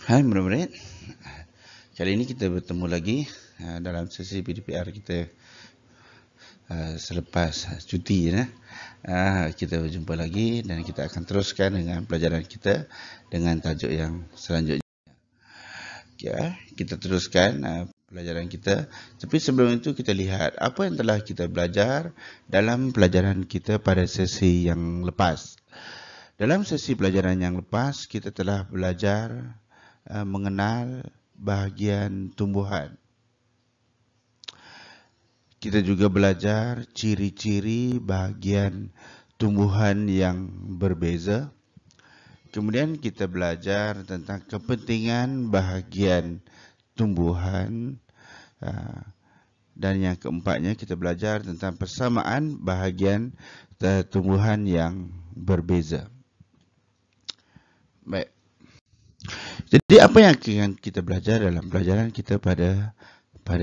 Hai murid-murid, kali ini kita bertemu lagi dalam sesi PDPR kita selepas cuti. Kita berjumpa lagi dan kita akan teruskan dengan pelajaran kita dengan tajuk yang selanjutnya. Kita teruskan pelajaran kita. Tapi sebelum itu kita lihat apa yang telah kita belajar dalam pelajaran kita pada sesi yang lepas. Dalam sesi pelajaran yang lepas, kita telah belajar mengenal bahagian tumbuhan. Kita juga belajar ciri-ciri bahagian tumbuhan yang berbeza. Kemudian kita belajar tentang kepentingan bahagian tumbuhan. Dan yang keempatnya kita belajar tentang persamaan bahagian tumbuhan yang berbeza. Baik. Jadi apa yang akan kita belajar dalam pelajaran kita pada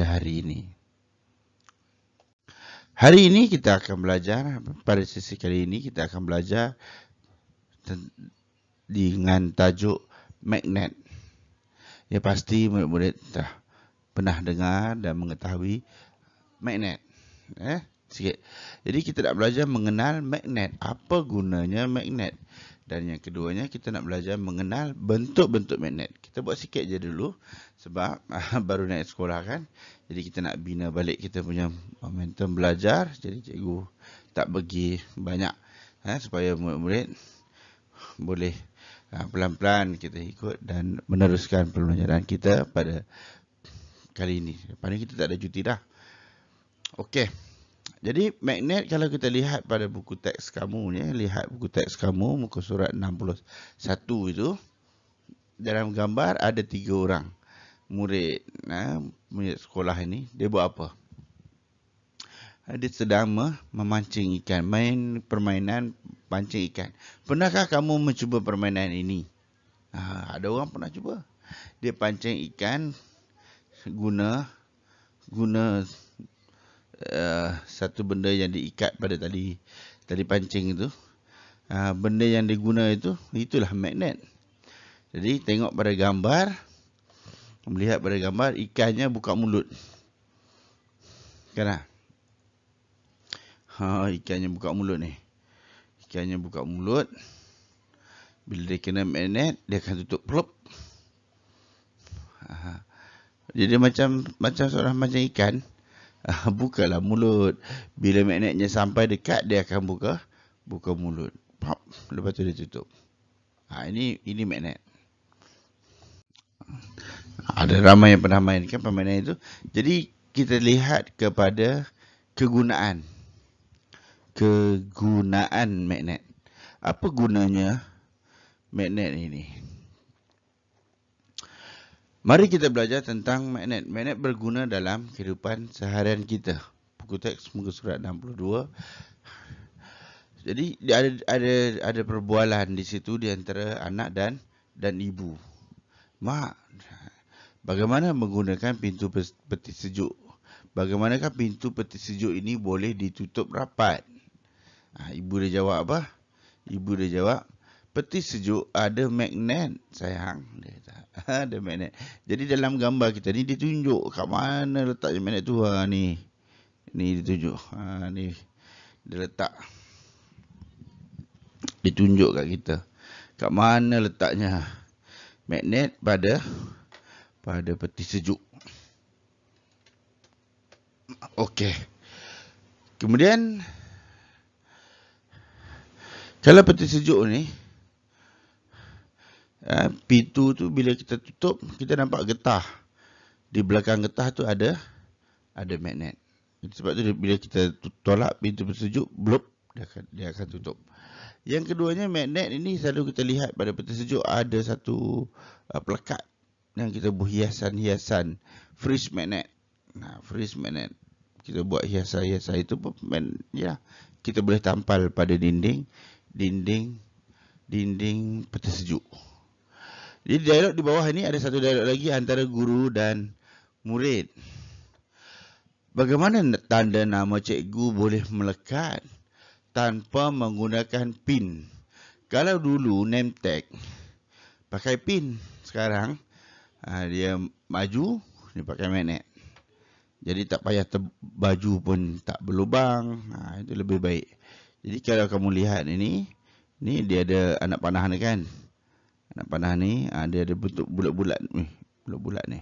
hari ini? Hari ini kita akan belajar, pada sesi kali ini kita akan belajar dengan tajuk magnet. Ya pasti murid-murid telah pernah dengar dan mengetahui magnet. Sikit. Jadi kita nak belajar mengenal magnet. Apa gunanya magnet? Dan yang keduanya kita nak belajar mengenal bentuk-bentuk magnet. Kita buat sikit je dulu sebab baru naik sekolah kan. Jadi kita nak bina balik kita punya momentum belajar. Jadi cikgu tak bagi banyak supaya murid-murid boleh pelan-pelan kita ikut dan meneruskan pembelajaran kita pada kali ini. Lepas ni kita tak ada cuti dah. Okey. Jadi magnet kalau kita lihat pada buku teks kamu ni, lihat buku teks kamu muka surat 61 itu, dalam gambar ada 3 orang murid sekolah ini. Dia buat apa? Dia sedang memancing ikan, main permainan pancing ikan. Pernahkah kamu mencuba permainan ini? Ada orang pernah cuba. Dia pancing ikan guna satu benda yang diikat pada tali pancing itu. Benda yang diguna itulah magnet. Jadi tengok pada gambar, melihat pada gambar ikannya buka mulut. Kan? Ikannya buka mulut ni. Ikannya buka mulut. Bila dia kena magnet, dia akan tutup plop. Jadi macam seorang mancing ikan. Bukalah mulut. Bila magnetnya sampai dekat, dia akan buka mulut. Pop. Lepas tu dia tutup. Ini magnet. Ada ramai yang pernah mainkan permainan itu. Jadi kita lihat kepada kegunaan magnet. Apa gunanya magnet ini? Mari kita belajar tentang magnet. Magnet berguna dalam kehidupan seharian kita. Buku teks muka surat 62. Jadi ada perbualan di situ di antara anak dan ibu. Mak, bagaimana menggunakan pintu peti sejuk? Bagaimanakah pintu peti sejuk ini boleh ditutup rapat? Ibu dia jawab apa? Ibu dia jawab, peti sejuk ada magnet, sayang. Dia kata, ada magnet. Jadi dalam gambar kita ni ditunjuk kat mana letaknya magnet tu. Ni ditunjuk. Ni dia letak. Ditunjuk kat kita. Kat mana letaknya magnet pada peti sejuk. Okey. Kemudian kalau peti sejuk ni, pintu tu bila kita tutup, kita nampak getah. Di belakang getah tu ada magnet. Sebab tu bila kita tolak pintu peti sejuk, blop, dia akan tutup. Yang keduanya, magnet ini selalu kita lihat pada peti sejuk ada satu pelekat yang kita buat hiasan-hiasan, fridge magnet. Fridge magnet. Kita buat hiasan-hiasan itu kita boleh tampal pada dinding peti sejuk. Jadi dialog di bawah ini ada satu dialog lagi antara guru dan murid. Bagaimana tanda nama cikgu boleh melekat tanpa menggunakan pin? Kalau dulu name tag pakai pin, sekarang Dia maju, dia pakai magnet. Jadi tak payah baju pun tak berlubang. Itu lebih baik. Jadi kalau kamu lihat ini dia ada anak panah ni kan. Anak panah ni dia ada bentuk bulat-bulat ni. Bulat-bulat ni.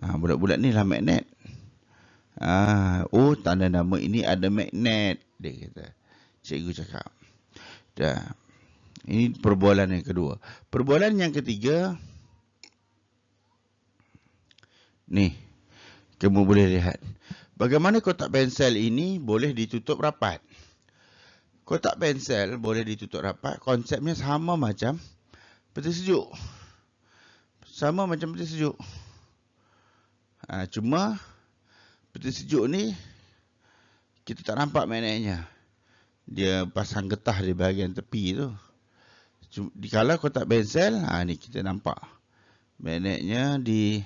Bulat-bulat ni lah magnet. Oh, tanda nama ini ada magnet, dia kata. Cikgu cakap. Dah. Ini perbualan yang kedua. Perbualan yang ketiga. Ni. Kamu boleh lihat. Bagaimana kotak pensel ini boleh ditutup rapat. Kotak pensel boleh ditutup rapat. Konsepnya sama macam peti sejuk. Sama macam peti sejuk. Cuma peti sejuk ni kita tak nampak magnetnya. Dia pasang getah di bahagian tepi tu. Kalau kotak pensel, ni kita nampak magnetnya di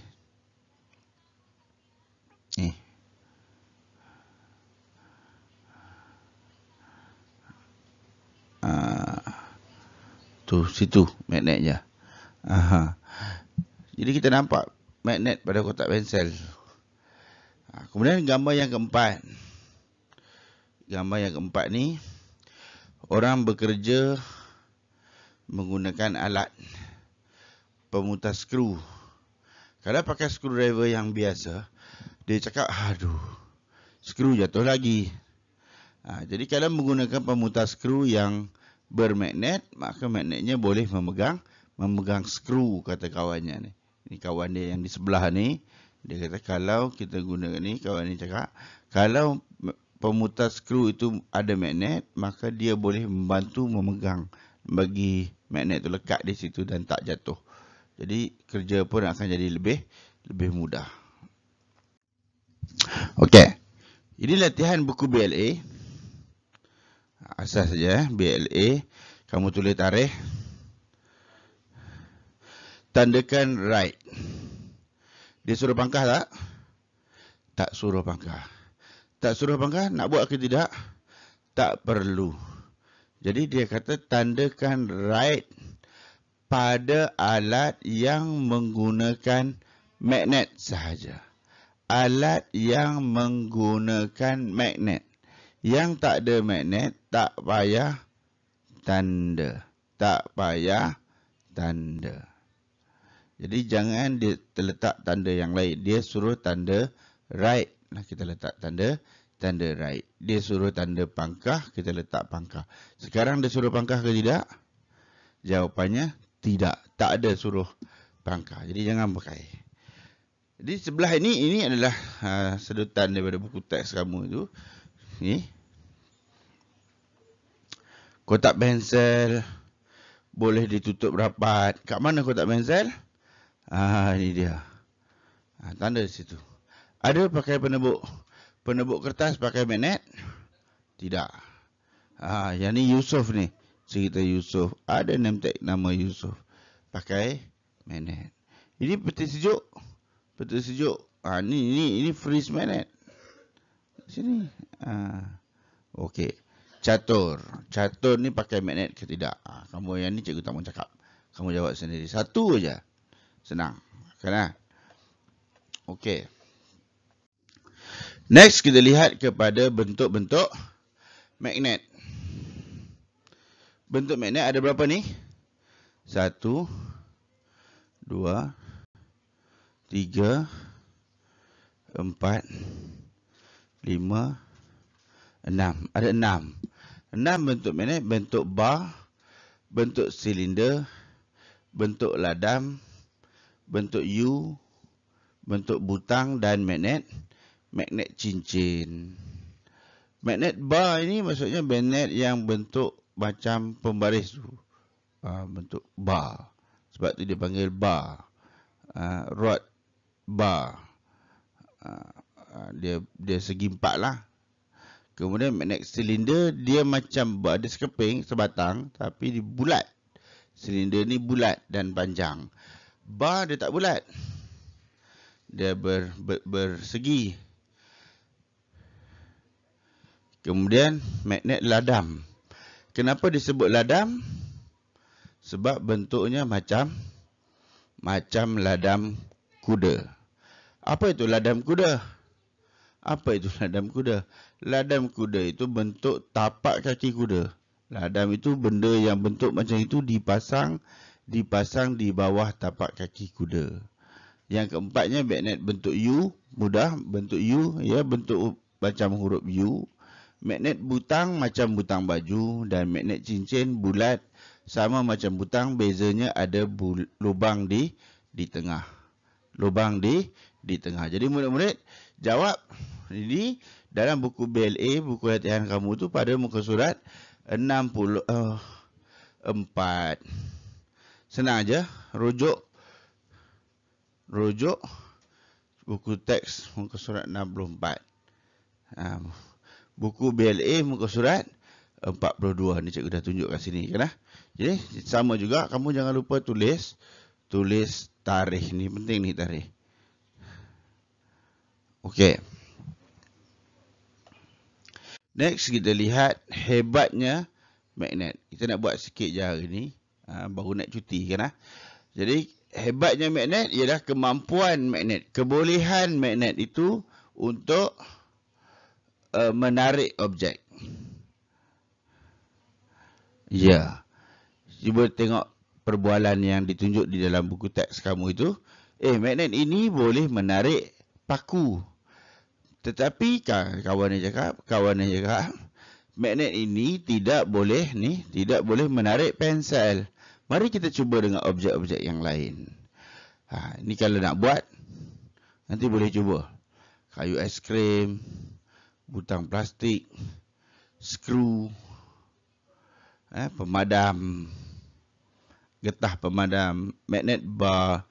ni. Tu situ magnetnya. Jadi kita nampak magnet pada kotak pensel. Kemudian gambar yang keempat. Gambar yang keempat ni, orang bekerja menggunakan alat pemutar skru. Kalau pakai screwdriver yang biasa, dia cakap, aduh, skru jatuh lagi. Jadi kalau menggunakan pemutar skru yang bermagnet, maka magnetnya boleh memegang skru, kata kawannya ni. Ini kawan dia yang di sebelah ni. Dia kata kalau kita gunakan ni, kawan ni cakap, kalau pemutar skru itu ada magnet, maka dia boleh membantu memegang, bagi magnet itu lekat di situ dan tak jatuh. Jadi kerja pun akan jadi lebih mudah. Okey. Ini latihan buku BLA. Asas saja BLA. Kamu tulis tarikh. Tandakan right. Dia suruh pangkah tak? Tak suruh pangkah. Tak suruh pangkah, nak buat ke tidak? Tak perlu. Jadi dia kata tandakan right pada alat yang menggunakan magnet sahaja. Alat yang menggunakan magnet. Yang tak ada magnet, tak payah tanda. Tak payah tanda. Jadi jangan dia terletak tanda yang lain. Dia suruh tanda right. Kita letak tanda right. Dia suruh tanda pangkah, kita letak pangkah. Sekarang dia suruh pangkah ke tidak? Jawapannya tidak. Tak ada suruh pangkah. Jadi jangan pakai. Jadi sebelah ini adalah sedutan daripada buku teks kamu itu. Ni. Kotak pensel boleh ditutup rapat. Kat mana kotak pensel? Ini dia. Tanda di situ. Ada pakai penebuk. Penebuk kertas pakai magnet? Tidak. Yang ni Yusof ni. Cerita Yusof. Ada name tag nama Yusof. Pakai magnet. Ini peti sejuk. Peti sejuk. Ini freeze magnet. Sini. Okey. Catur. Catur ni pakai magnet ke tidak? Kamu yang ni cikgu tak mau cakap. Kamu jawab sendiri. Satu aja. Senang. Kan? Okey. Next kita lihat kepada bentuk-bentuk magnet. Bentuk magnet ada berapa ni? 1, 2, 3, 4, 5, 6. Ada 6. 6 bentuk magnet. Bentuk bar, bentuk silinder, bentuk ladam, bentuk U, bentuk butang dan magnet cincin. Magnet bar ini maksudnya magnet yang bentuk macam pembaris tu. Bentuk bar. Sebab tu dia panggil bar. Rod bar. Dia segi 4 lah. Kemudian magnet silinder dia macam bar. Dia sekeping, sebatang tapi dia bulat. Silinder ni bulat dan panjang. Bar dia tak bulat. Dia bersegi. Kemudian magnet ladam. Kenapa disebut ladam? Sebab bentuknya macam macam ladam kuda. Apa itu ladam kuda? Apa itu ladam kuda? Ladam kuda itu bentuk tapak kaki kuda. Ladam itu benda yang bentuk macam itu dipasang di bawah tapak kaki kuda. Yang keempatnya magnet bentuk U, mudah bentuk U, ya, bentuk macam huruf U. Magnet butang macam butang baju dan magnet cincin bulat sama macam butang, bezanya ada lubang di tengah. Lubang di tengah. Jadi murid-murid jawab ini dalam buku BLA, buku latihan kamu tu pada muka surat 64. Senang aja, rujuk buku teks muka surat 64. Buku BLA muka surat 42. Ni cikgu dah tunjuk kat sini kan. Jadi sama juga, kamu jangan lupa tulis tarikh ni, penting ni tarikh. Okey. Next kita lihat hebatnya magnet. Kita nak buat sikit je hari ni. Baru nak cuti kan. Jadi hebatnya magnet ialah kemampuan magnet, kebolehan magnet itu untuk menarik objek. Ya. Cuba tengok perbualan yang ditunjuk di dalam buku teks kamu itu. Magnet ini boleh menarik paku. Tetapi kawan yang cakap, magnet ini tidak boleh menarik pensel. Mari kita cuba dengan objek-objek yang lain. Ini kalau nak buat, nanti boleh cuba. Kayu aiskrim, butang plastik, skru, pemadam, getah pemadam, magnet bar,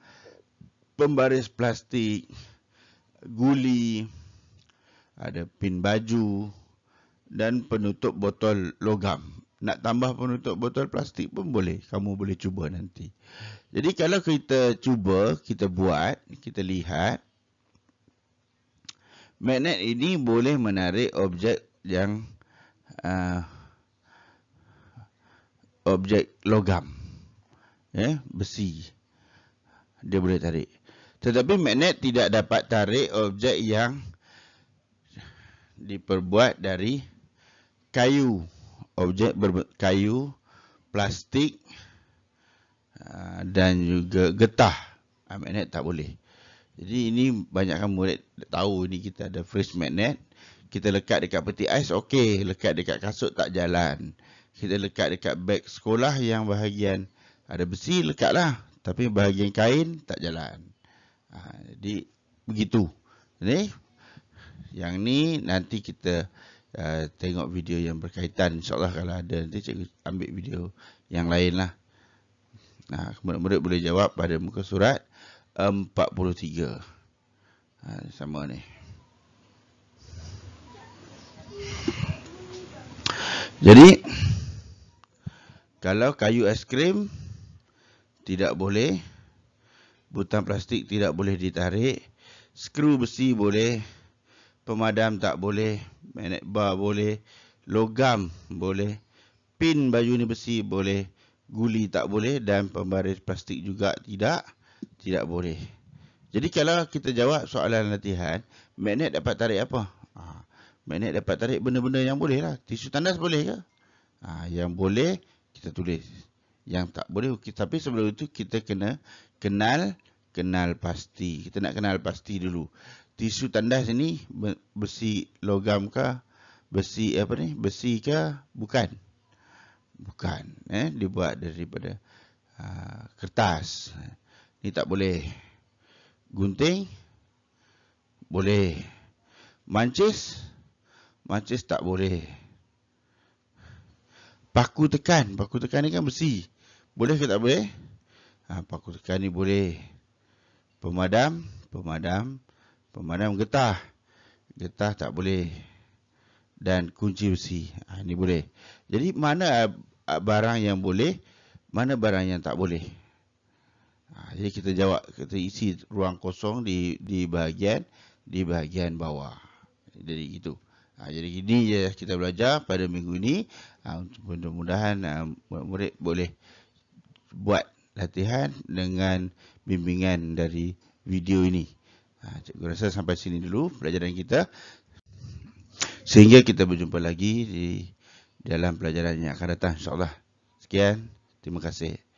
pembaris plastik, guli, ada pin baju dan penutup botol logam. Nak tambah penutup botol plastik pun boleh. Kamu boleh cuba nanti. Jadi kalau kita cuba, kita buat, kita lihat, magnet ini boleh menarik objek yang objek logam, besi. Dia boleh tarik. Tetapi magnet tidak dapat tarik objek yang diperbuat dari kayu, objek kayu, plastik dan juga getah. Magnet tak boleh. Jadi ini banyakkan murid tahu ni kita ada fridge magnet. Kita lekat dekat peti ais, okey. Lekat dekat kasut tak jalan. Kita lekat dekat beg sekolah yang bahagian ada besi, lekatlah. Tapi bahagian kain tak jalan. Jadi begitu. Jadi yang ni nanti kita tengok video yang berkaitan. InsyaAllah kalau ada nanti cikgu ambil video yang lain lah. Murid-murid boleh jawab pada muka surat 43. Sama ni. Jadi kalau kayu aiskrim tidak boleh, butang plastik tidak boleh ditarik, skru besi boleh, pemadam tak boleh, magnet bar boleh, logam boleh, pin baju ni besi boleh, guli tak boleh dan pembaris plastik juga tidak boleh. Jadi kalau kita jawab soalan latihan, magnet dapat tarik apa? Magnet dapat tarik benda-benda yang boleh lah. Tisu tandas boleh ke? Yang boleh kita tulis. Yang tak boleh, tapi sebelum itu kita kena kenal pasti. Kita nak kenal pasti dulu. Tisu tandas ini besi logam ke? Besi ke? Bukan. Bukan. Dibuat daripada kertas. Ini tak boleh. Gunting boleh. Mancis tak boleh. Paku tekan ni kan besi. Boleh ke tak boleh? Paku tekan ni boleh. Pemadam getah tak boleh. Dan kunci besi. Ini boleh. Jadi mana barang yang boleh, mana barang yang tak boleh? Jadi kita jawab, kita isi ruang kosong di bahagian bawah. Jadi gitu. Jadi ini je kita belajar pada minggu ini. Mudah-mudahan murid boleh buat latihan dengan bimbingan dari video ini. Cikgu rasa sampai sini dulu pelajaran kita. Sehingga kita berjumpa lagi di dalam pelajaran yang akan datang, insyaAllah. Sekian, terima kasih.